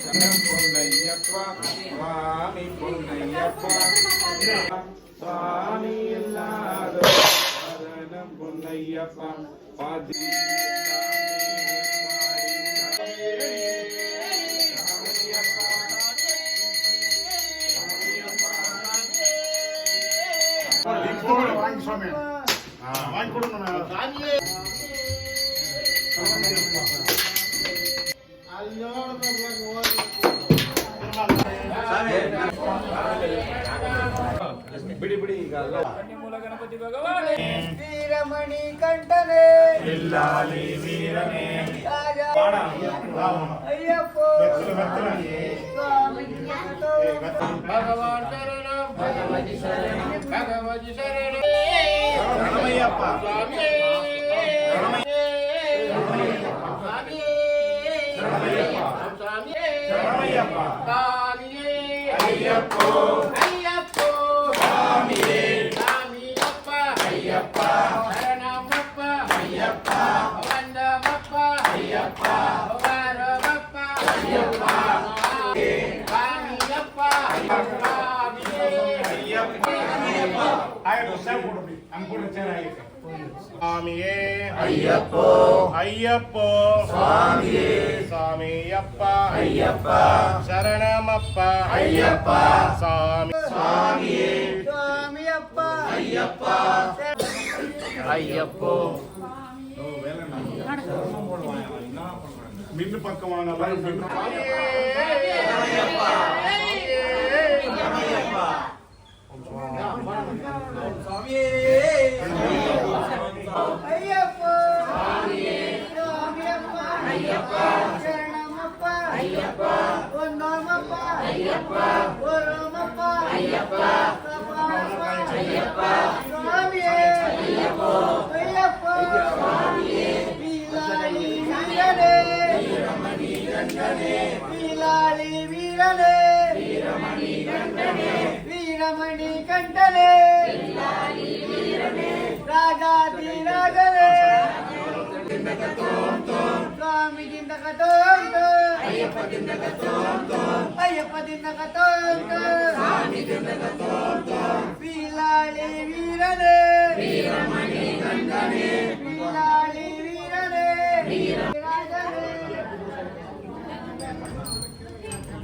பொன்னையப்பா சுவாமி பொன்னையப்பா சுவாமி இல்லாத சரணம் பொன்னையப்பா பாதி வாங்கி சுவாமி வாங்கி கொடுங்க ಬಿಡಿ ಬಿಡಿ ಈಗ ಗಣಪತಿ ಭಗವಾನೇ ವೀರಮಣಿ ಕಂಠನೇ ಇಲ್ಲಾಲಿ ವೀರನೇ ಅಯ್ಯಪ್ಪ ಭಗವಾನ್ ಶರಣ ಭಗವತಿ ಶರಣ ಭಗವತಿ ಶರಣ ರಣಮಯ್ಯಪ್ಪ ಅಯ್ಯಪ್ಪೋ ಅಯ್ಯಪ್ಪೋ ಸ್ವಾಮಿಯೇ ಸ್ವಾಮಿಯಪ್ಪ ಅಯ್ಯಪ್ಪ ಶರಣಮಪ್ಪ ಅಯ್ಯಪ್ಪ ವಂದಮಪ್ಪ ಅಯ್ಯಪ್ಪ ವಾರಮಪ್ಪ ಅಯ್ಯಪ್ಪ ಸ್ವಾಮಿಯಪ್ಪ ಸ್ವಾಮಿಯೇ ಅಯ್ಯಪ್ಪ ಆಯ್ತು ಸಾಕು ಕೊಡ್ರಿ ಅಂಕುಡ ಚೆನ್ನಾಗಿದೆ ಸ್ವಾಮಿಯೇ ಅಯ್ಯಪ್ಪೋ ಅಯ್ಯಪ್ಪೋ ಸ್ವಾಮಿಯೇ ಸ್ವಾಮಿಯಪ್ಪ ಅಯ್ಯಪ್ಪ ಶರಣಮಪ್ಪ ಅಯ್ಯಪ್ಪ ಸ್ವಾಮಿ ಸ್ವಾಮಿಯೇ ಸ್ವಾಮಿಯಪ್ಪ ಅಯ್ಯಪ್ಪ ಅಯ್ಯಪ್ಪೋ மின்னு பக்கமான ಅಯ್ಯಪ್ಪ ಸ್ವಾಮಿಯಪ್ಪ ಅಯ್ಯಪ್ಪ ಶರಣಮಪ್ಪ ಅಯ್ಯಪ್ಪ ವಂದಮಪ್ಪ ಅಯ್ಯಪ್ಪ ವರಮಪ್ಪ ಅಯ್ಯಪ್ಪ ಅಯ್ಯಪ್ಪ ಸ್ವಾಮಿಯೇ ಅಯ್ಯಪ್ಪ ಅಯ್ಯಪ್ಪ ಸ್ವಾಮಿಯೇ ವೀಲಾಲಿ ವೀರನೇ ವೀರಮಣಿ ಗಂಡನೇ ವೀಲಾಲಿ ವೀರನೇ ವೀರಮಣಿ ಗಂಡನೇ ವೀರಮಣಿ ಕಂಠನೇ ವೀಲಾಲಿ ವೀರನೇ ರಾಜಾದಿ ರಾಜನೇ ಸ್ವಾಮಿ ದಿಂದಕ ತೋಂ ಅಯ್ಯಪ್ಪ ದಿಂದಕ ತೋಂ ಅಯ್ಯಪ್ಪ ದಿಂದಕ ತೋಂ ಸ್ವಾಮಿ ದಿಂದಕ ತೋಂ ವೀಲಾಲಿ ವೀರನೇ ವೀರಮಣಿ ಗಂಡನೇ ವೀಲಾಲಿ ವೀರನೇ ರಾಜನೇ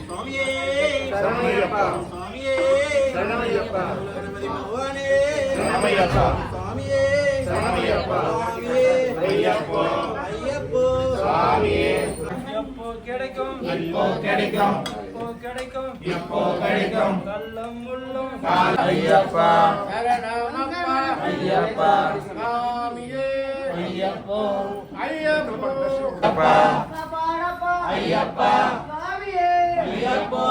ಸ್ವಾಮಿಯೇ ಶರಣಮಯ್ಯಪ್ಪ ಸ್ವಾಮಿಯೇ ಶರಣಮಯ್ಯಪ್ಪ ಗಣಪತಿ ಭಗವಾನೇ ಶರಣಮಯ್ಯಪ್ಪ ಸ್ವಾಮಿಯೇ ಶರಣಮಯ್ಯಪ್ಪ ಸ್ವಾಮಿಯೇ ಅಯ್ಯಪ್ಪ ಅಯ್ಯಪ್ಪ ಸ್ವಾಮಿಯೇ எப்போ கிடைக்கும் இப்போ கிடைக்கும் எப்போ கிடைக்கும் இப்போ கிடைக்கும் கள்ளம் முள்ளும் ஐயப்பா சரணமப்பா ஐயப்பா சுவாமியே ஐயப்போ ஐயப்போ அப்பா பாடப்பா ஐயப்பா சுவாமியே ஐயப்போ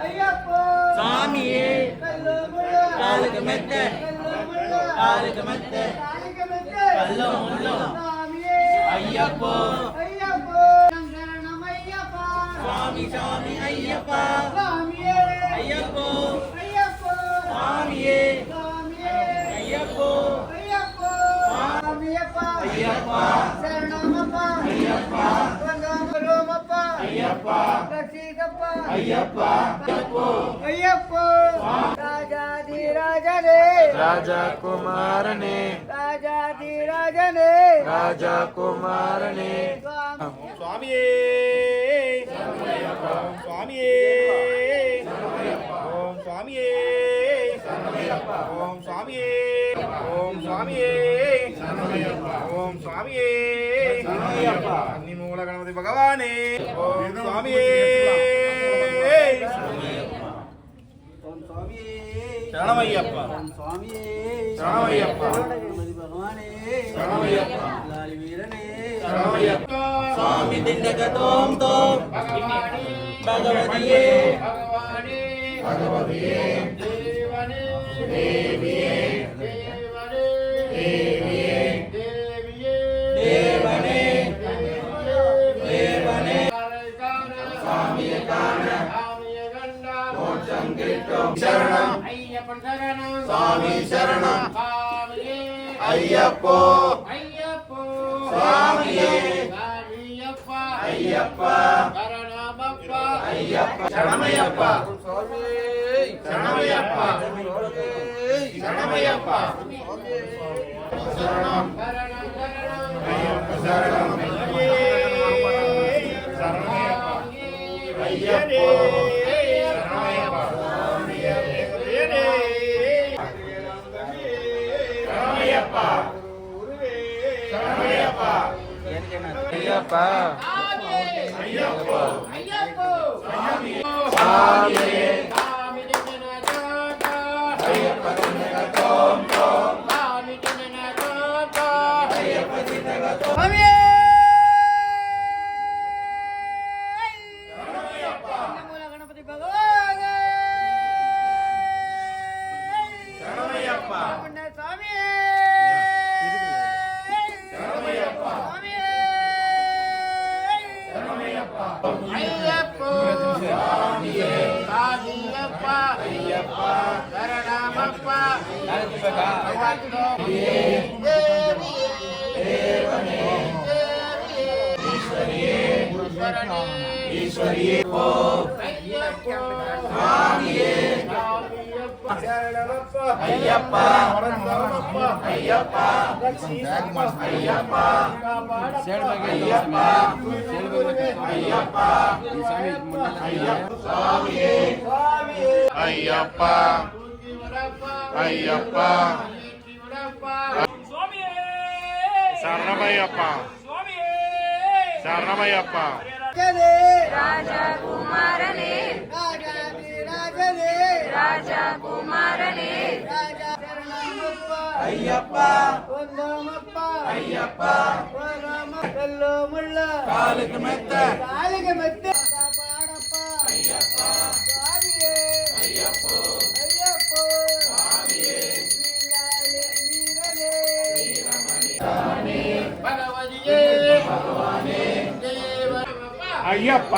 ஐயப்போ சாமியே கள்ளம் முள்ளும் காலுக்கு மெத்த கள்ளம் முள்ளும் காலுக்கு மெத்த காலுக்கு மெத்த கள்ளம் முள்ளும் சுவாமியே ஐயப்போ ஐயப்போ சரணம் ஐயப்பா சாமி சாமி ஐயப்பா சுவாமியே ஐயப்போ ஐயப்போ சாமியே சுவாமியே ஐயப்போ ஐயப்போ சுவாமியப்பா ஐயப்பா சரணமப்பா ஐயப்பா வந்தமப்பா ஐயப்பா ரட்சிதப்பா ஐயப்பா ஐயப்போ ராஜாதி ராஜனே ರಾಜಕುಮಾರನೇ ராஜாதி ராஜனே ರಾಜಕುಮಾರನೇ சுவாமியே சுவாமியே ஓம் சுவாமியே ஓம் சுவாமியே ஓம் சுவாமியே ஓம் சுவாமியே அன்னிமூல கணபதி பகவானே ஓம் சுவாமியே ஓம் சுவாமியே சரணமையப்பா சுவாமியே சரணமையப்பா கணபதி பகவானே சரணமையப்பா லாலி வீரனே சரணமையப்பா சுவாமி திண்டக தோம் தோம் பகவதியே ಭಗವಾನೇ பகவதியே ದೇವನೇ தேவியே ದೇವನೇ தேவியே ದೇವಿಯೇ தேவனே ದೇವನೇ சாமியை காண சாமிய கண்டா மோட்சம் கிட்டும் சரணம் ஐயப்பன் சரணம் சாமி சரணம் சாமியே ஐயப்போ ஐயப்போ சுவாமியே சாமியப்பா ஐயப்பா சரணமப்பா అయ్యప్ప శరణమయ్యప్ప స్వామి శరణమయ్యప్ప శరణమయ్యప్ప శరణం అయ్యప్ప శరణం శరణమయ్యప్ప అయ్యప్ప శరణమయ్యప్ప శరణమయ్యప్ప శరణమయ్యప్ప అయ్యప్ప అయ్యప్ప స్వామి అయ్యప్ప తిన్నగతోం తోం అయ్యప్ప తిన్నగతోం శరణమయ్యప్ప గణపతి భగవాన్ శరణమయ్యప్ప స్వామి శరణమయ్యప్ప శరణమయ్యప్ప అయ్యప్ప స్వామియే సాగియప్ప అయ్యప్ప శరణమప్ప ఈశ్వరియే స్వామియే అయ్యప్ప అయ్యప్ప అయ్యప్ప అయ్యప్ప అయ్యప్ప స్వామియే అయ్యప్ప అయ్యప్ప శరణమయ్యప్ప శరణమయ్యప్ప రాజకుమారనే రాజకుమారనే అయ్యప్ప అయ్యప్ప కాలికి మెత్త అయ్యప్ప అయ్యప్ప భగవదియే అయ్యప్ప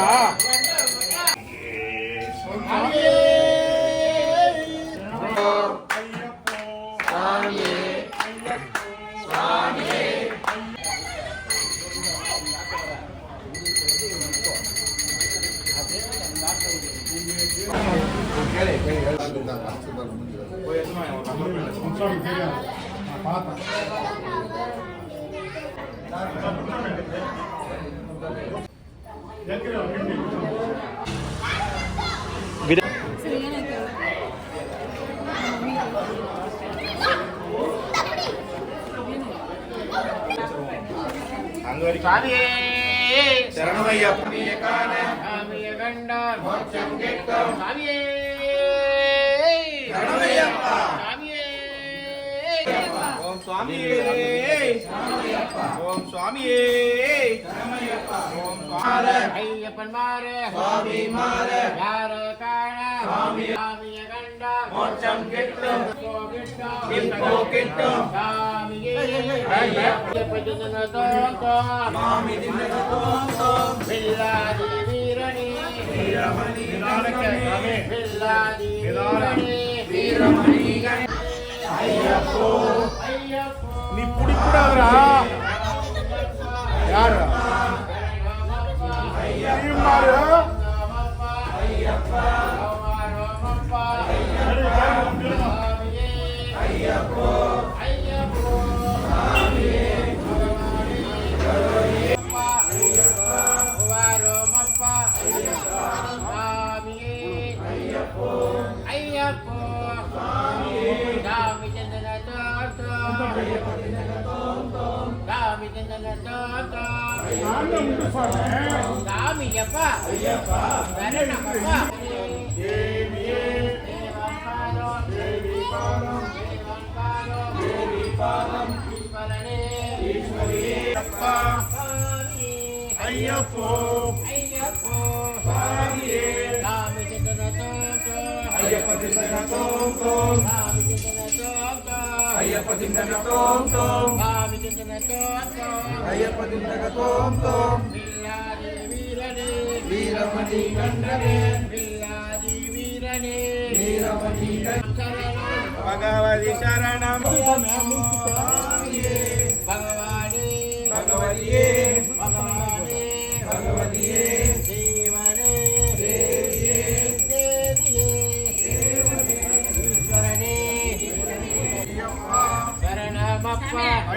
స్వామియే శరణమయ్యప్ప స్వామియ గండ మోక్షం గిట్టం స్వామియే శరణమయ్యప్ప స్వామియే ఓం స్వామి ఓం స్వామి ఓం స్వామి అయ్యప్పన్ మారే స్వామి మారే యార కాణ స్వామి స్వామియ గండ మోక్షం గిట్టం గిట్టం గిట్టం గిట్టం స్వామియే అయ్యప్ప జనతో స్వామి దిన్నగతోం తోం బిల్లాది వీరణి వీరమణి గణపతి బిల్లాది వీరణి వీరమణి గణపతి అయ్యప్ప అయ్యప్ప నీ పుడి పుడవరా యారు అయ్యప్ప అయ్యప్ప అయ్యప్ప అయ్యప్ప తిన్నగతోం తోం అయ్యప్ప తిన్నగతోం తోం అయ్యప్ప తిన్నగతోం తోం వీరమణి గండనే వీరమణి భగవతి శరణం భగవానే భగవతియే భగవానే భగవతియే దేవనే దేవ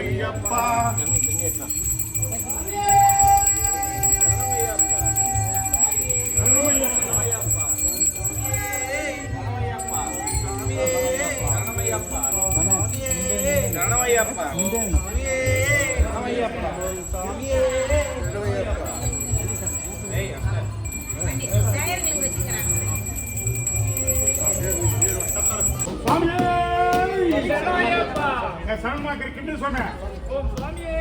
ஐயப்பா சரணமையப்பா சரணமாக்கிற கிண்டு சொன்னேன் ஓம் சுவாமியே